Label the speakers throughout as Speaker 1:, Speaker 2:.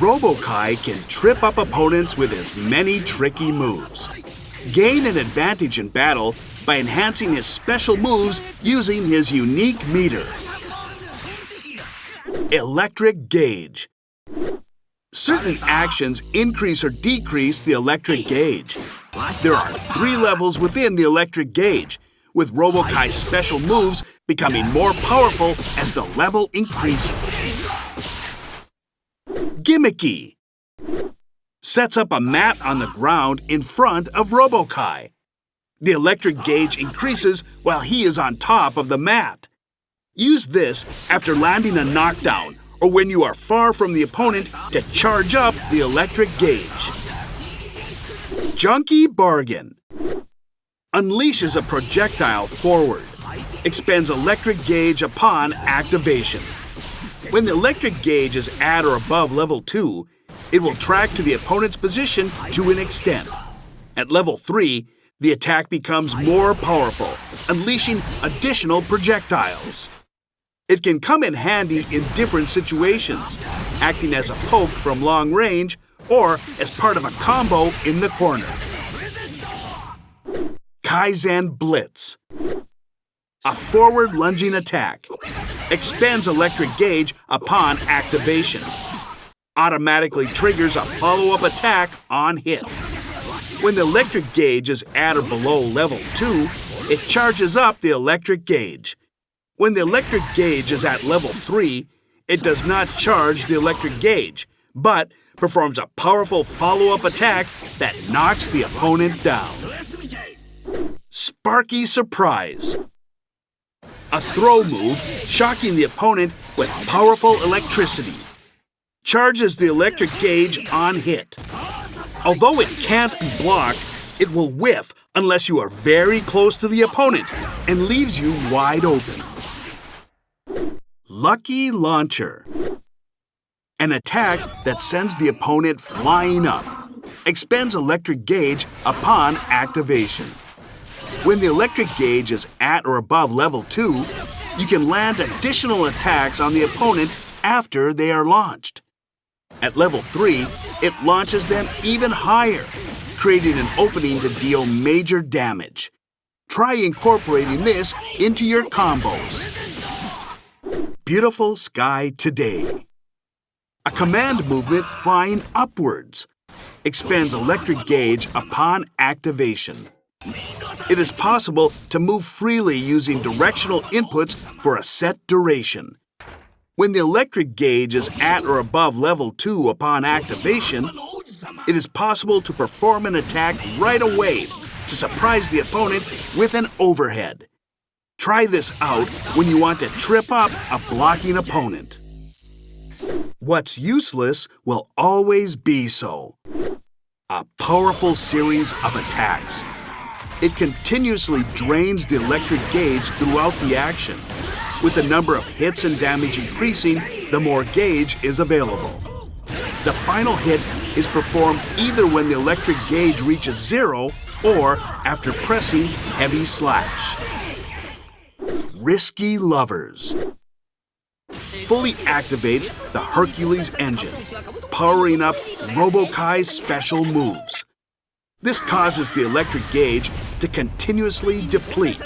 Speaker 1: Robocai can trip up opponents with his many tricky moves. Gain an advantage in battle by enhancing his special moves using his unique meter. Electric gauge. Certain actions increase or decrease the electric gauge. There are 3 levels within the electric gauge, with Robo-Kai's special moves becoming more powerful as the level increases. Gimmicky sets up a mat on the ground in front of Robo-Ky. The electric gauge increases while he is on top of the mat. Use this after landing a knockdown or when you are far from the opponent to charge up the electric gauge. Junky Bargain unleashes a projectile forward, expends electric gauge upon activation. When the electric gauge is at or above level 2, it will track to the opponent's position to an extent. At level 3, the attack becomes more powerful, unleashing additional projectiles. It can come in handy in different situations, acting as a poke from long range or as part of a combo in the corner. Kaizen Blitz, a forward lunging attack, expends electric gauge upon activation. Automatically triggers a follow-up attack on hit. When the electric gauge is at or below level 2, it charges up the electric gauge. When the electric gauge is at level 3, it does not charge the electric gauge, but performs a powerful follow-up attack that knocks the opponent down. Sparky Surprise, a throw move shocking the opponent with powerful electricity. Charges the electric gauge on hit. Although it can't be blocked, it will whiff unless you are very close to the opponent and leaves you wide open. Lucky Launcher, an attack that sends the opponent flying up, expends electric gauge upon activation. When the electric gauge is at or above level 2, you can land additional attacks on the opponent after they are launched. At level 3, it launches them even higher, creating an opening to deal major damage. Try incorporating this into your combos. Beautiful Sky Today, a command movement flying upwards, expends electric gauge upon activation. It is possible to move freely using directional inputs for a set duration. When the electric gauge is at or above level 2 upon activation, it is possible to perform an attack right away to surprise the opponent with an overhead. Try this out when you want to trip up a blocking opponent. What's useless will always be so. A powerful series of attacks. It continuously drains the electric gauge throughout the action. With the number of hits and damage increasing, the more gauge is available. The final hit is performed either when the electric gauge reaches 0 or after pressing heavy slash. Risky Lovers fully activates the Hercules engine, powering up Robo-Kai's special moves. This causes the electric gauge to continuously deplete,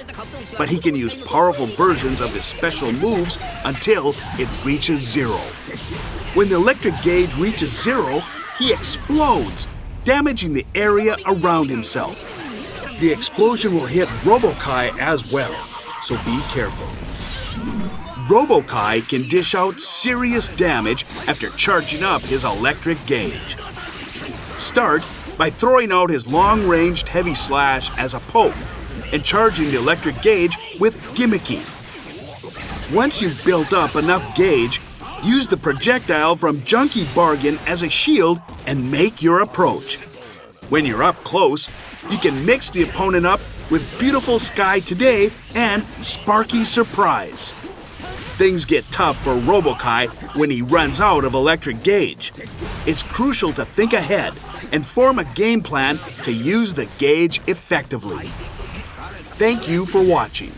Speaker 1: but he can use powerful versions of his special moves until it reaches 0. When the electric gauge reaches 0, he explodes, damaging the area around himself. The explosion will hit Robocai as well, so be careful. Robocai can dish out serious damage after charging up his electric gauge. Start by throwing out his long-ranged heavy slash as a poke and charging the electric gauge with Gimmicky. Once you've built up enough gauge, use the projectile from Junky Bargain as a shield and make your approach. When you're up close, you can mix the opponent up with Beautiful Sky Today and Sparky Surprise. Things get tough for Robo-Ky when he runs out of electric gauge. It's crucial to think ahead and form a game plan to use the gauge effectively. Thank you for watching.